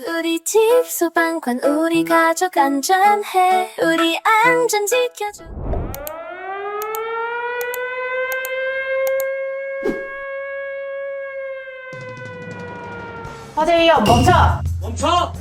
우리 집 소방관 우리 가족 안전해 우리 안전 지켜줘. 화재 위험 멈춰! 멈춰!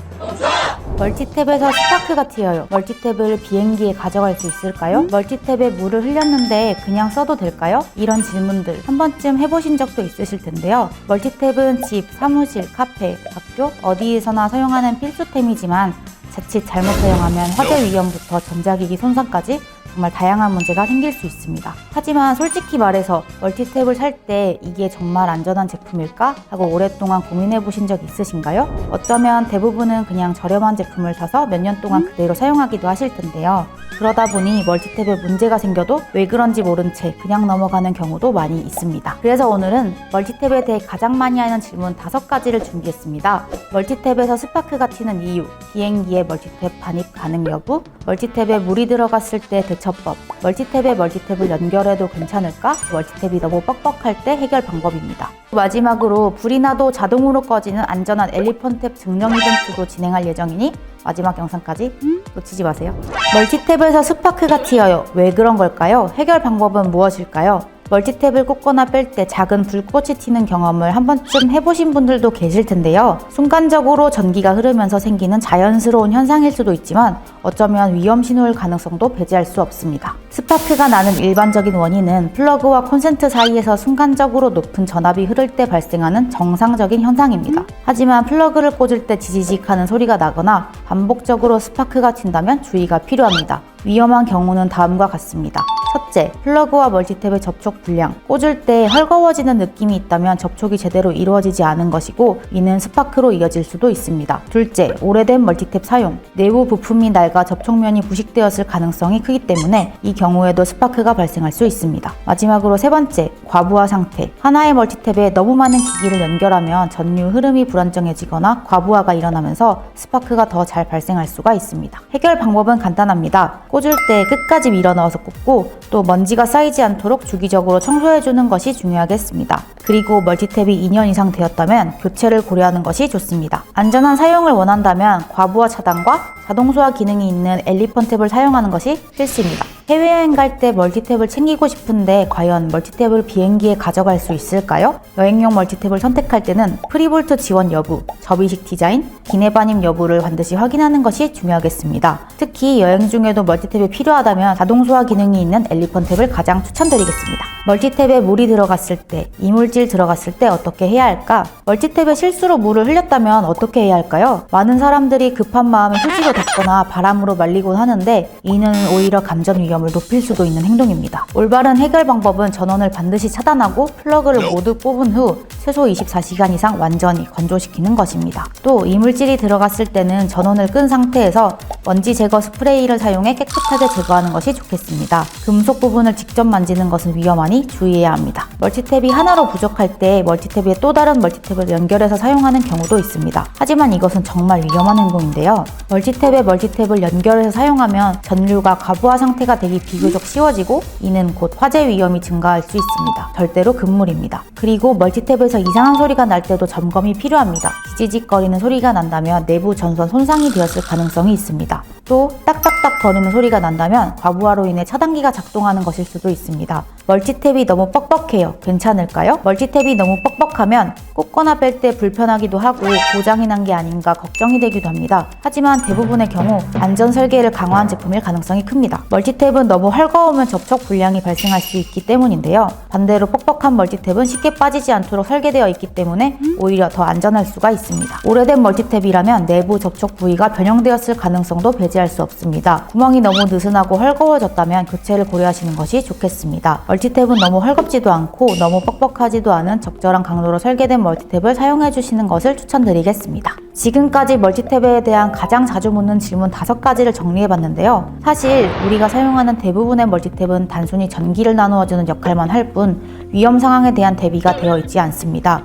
멀티탭에서 스파크가 튀어요. 멀티탭을 비행기에 가져갈 수 있을까요? 멀티탭에 물을 흘렸는데 그냥 써도 될까요? 이런 질문들 한 번쯤 해보신 적도 있으실 텐데요. 멀티탭은 집, 사무실, 카페, 학교 어디에서나 사용하는 필수템이지만 자칫 잘못 사용하면 화재 위험부터 전자기기 손상까지 정말 다양한 문제가 생길 수 있습니다. 하지만 솔직히 말해서 멀티탭을 살 때 이게 정말 안전한 제품일까? 하고 오랫동안 고민해 보신 적 있으신가요? 어쩌면 대부분은 그냥 저렴한 제품을 사서 몇 년 동안 그대로 사용하기도 하실 텐데요. 그러다 보니 멀티탭에 문제가 생겨도 왜 그런지 모른 채 그냥 넘어가는 경우도 많이 있습니다. 그래서 오늘은 멀티탭에 대해 가장 많이 하는 질문 5가지를 준비했습니다. 멀티탭에서 스파크가 튀는 이유, 비행기에 멀티탭 반입 가능 여부, 멀티탭에 물이 들어갔을 때 대처법, 멀티탭에 멀티탭을 연결해도 괜찮을까? 멀티탭이 너무 뻑뻑할 때 해결 방법입니다. 마지막으로 불이 나도 자동으로 꺼지는 안전한 엘리펀탭 증명 이벤트도 진행할 예정이니 마지막 영상까지 놓치지 마세요. 멀티탭에서 스파크가 튀어요. 왜 그런 걸까요? 해결 방법은 무엇일까요? 멀티탭을 꽂거나 뺄 때 작은 불꽃이 튀는 경험을 한 번쯤 해보신 분들도 계실 텐데요. 순간적으로 전기가 흐르면서 생기는 자연스러운 현상일 수도 있지만 어쩌면 위험 신호일 가능성도 배제할 수 없습니다. 스파크가 나는 일반적인 원인은 플러그와 콘센트 사이에서 순간적으로 높은 전압이 흐를 때 발생하는 정상적인 현상입니다. 하지만 플러그를 꽂을 때 지지직 하는 소리가 나거나 반복적으로 스파크가 튄다면 주의가 필요합니다. 위험한 경우는 다음과 같습니다. 첫째, 플러그와 멀티탭의 접촉 불량. 꽂을 때 헐거워지는 느낌이 있다면 접촉이 제대로 이루어지지 않은 것이고 이는 스파크로 이어질 수도 있습니다. 둘째, 오래된 멀티탭 사용. 내부 부품이 낡아 접촉면이 부식되었을 가능성이 크기 때문에 이 경우에도 스파크가 발생할 수 있습니다. 마지막으로 세 번째, 과부하 상태. 하나의 멀티탭에 너무 많은 기기를 연결하면 전류 흐름이 불안정해지거나 과부하가 일어나면서 스파크가 더 잘 발생할 수가 있습니다. 해결 방법은 간단합니다. 꽂을 때 끝까지 밀어넣어서 꽂고 또 먼지가 쌓이지 않도록 주기적으로 청소해주는 것이 중요하겠습니다. 그리고 멀티탭이 2년 이상 되었다면 교체를 고려하는 것이 좋습니다. 안전한 사용을 원한다면 과부하 차단과 자동 소화 기능이 있는 엘리펀탭을 사용하는 것이 필수입니다. 해외여행 갈 때 멀티탭을 챙기고 싶은데 과연 멀티탭을 비행기에 가져갈 수 있을까요? 여행용 멀티탭을 선택할 때는 프리볼트 지원 여부, 접이식 디자인, 기내 반입 여부를 반드시 확인하는 것이 중요하겠습니다. 특히 여행 중에도 멀티탭이 필요하다면 자동 소화 기능이 있는 엘리펀탭을 가장 추천드리겠습니다. 멀티탭에 물이 들어갔을 때, 이물질 들어갔을 때 어떻게 해야 할까? 멀티탭에 실수로 물을 흘렸다면 어떻게 해야 할까요? 많은 사람들이 급한 마음에 휴지로 닦거나 바람으로 말리곤 하는데 이는 오히려 감전 위험을 높일 수도 있는 행동입니다. 올바른 해결 방법은 전원을 반드시 차단하고 플러그를 모두 뽑은 후 최소 24시간 이상 완전히 건조시키는 것입니다. 또 이물질이 들어갔을 때는 전원을 끈 상태에서 먼지 제거 스프레이를 사용해 깨끗하게 제거하는 것이 좋겠습니다. 금속 부분을 직접 만지는 것은 위험하니 주의해야 합니다. 멀티탭이 하나로 부족할 때 멀티탭에 또 다른 멀티탭을 연결해서 사용하는 경우도 있습니다. 하지만 이것은 정말 위험한 행동인데요. 멀티탭에 멀티탭을 연결해서 사용하면 전류가 과부하 상태가 되기 비교적 쉬워지고 이는 곧 화재 위험이 증가할 수 있습니다. 절대로 금물입니다. 그리고 멀티탭에서 이상한 소리가 날 때도 점검이 필요합니다. 지지직거리는 소리가 난다면 내부 전선 손상이 되었을 가능성이 있습니다. 또 딱딱딱 거리는 소리가 난다면 과부하로 인해 차단기가 작동하는 것일 수도 있습니다. 멀티탭이 너무 뻑뻑해요. 괜찮을까요? 멀티탭이 너무 뻑뻑하면 꽂거나 뺄 때 불편하기도 하고 고장이 난 게 아닌가 걱정이 되기도 합니다. 하지만 대부분의 경우 안전 설계를 강화한 제품일 가능성이 큽니다. 멀티탭은 너무 헐거우면 접촉 불량이 발생할 수 있기 때문인데요. 반대로 뻑뻑한 멀티탭은 쉽게 빠지지 않도록 설계되어 있기 때문에 오히려 더 안전할 수가 있습니다. 오래된 멀티탭이라면 내부 접촉 부위가 변형되었을 가능성도 배제할 수 없습니다. 구멍이 너무 느슨하고 헐거워졌다면 교체를 고려하시는 것이 좋겠습니다. 멀티탭은 너무 헐겁지도 않고 너무 뻑뻑하지도 않은 적절한 강도로 설계된 멀티탭을 사용해 주시는 것을 추천드리겠습니다. 지금까지 멀티탭에 대한 가장 자주 묻는 질문 5가지를 정리해봤는데요. 사실 우리가 사용하는 대부분의 멀티탭은 단순히 전기를 나누어주는 역할만 할 뿐 위험 상황에 대한 대비가 되어 있지 않습니다.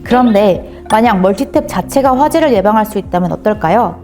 그런데 만약 멀티탭 자체가 화재를 예방할 수 있다면 어떨까요?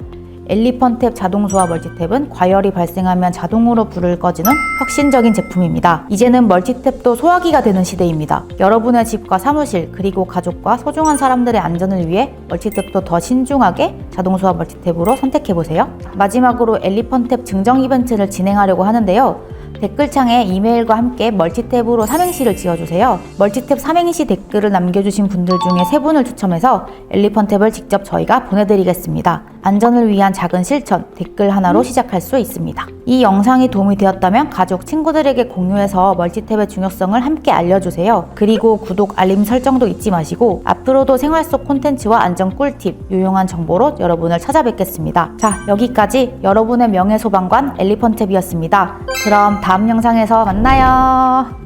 엘리펀탭 자동소화 멀티탭은 과열이 발생하면 자동으로 불을 꺼지는 혁신적인 제품입니다. 이제는 멀티탭도 소화기가 되는 시대입니다. 여러분의 집과 사무실 그리고 가족과 소중한 사람들의 안전을 위해 멀티탭도 더 신중하게 자동소화 멀티탭으로 선택해보세요. 마지막으로 엘리펀탭 증정 이벤트를 진행하려고 하는데요. 댓글창에 이메일과 함께 멀티탭으로 삼행시를 지어주세요. 멀티탭 삼행시 댓글을 남겨주신 분들 중에 3분을 추첨해서 엘리펀탭을 직접 저희가 보내드리겠습니다. 안전을 위한 작은 실천, 댓글 하나로 시작할 수 있습니다. 이 영상이 도움이 되었다면 가족, 친구들에게 공유해서 멀티탭의 중요성을 함께 알려주세요. 그리고 구독, 알림 설정도 잊지 마시고 앞으로도 생활 속 콘텐츠와 안전 꿀팁, 유용한 정보로 여러분을 찾아뵙겠습니다. 자, 여기까지 여러분의 명예소방관 엘리펀탭이었습니다. 그럼 다음 영상에서 만나요.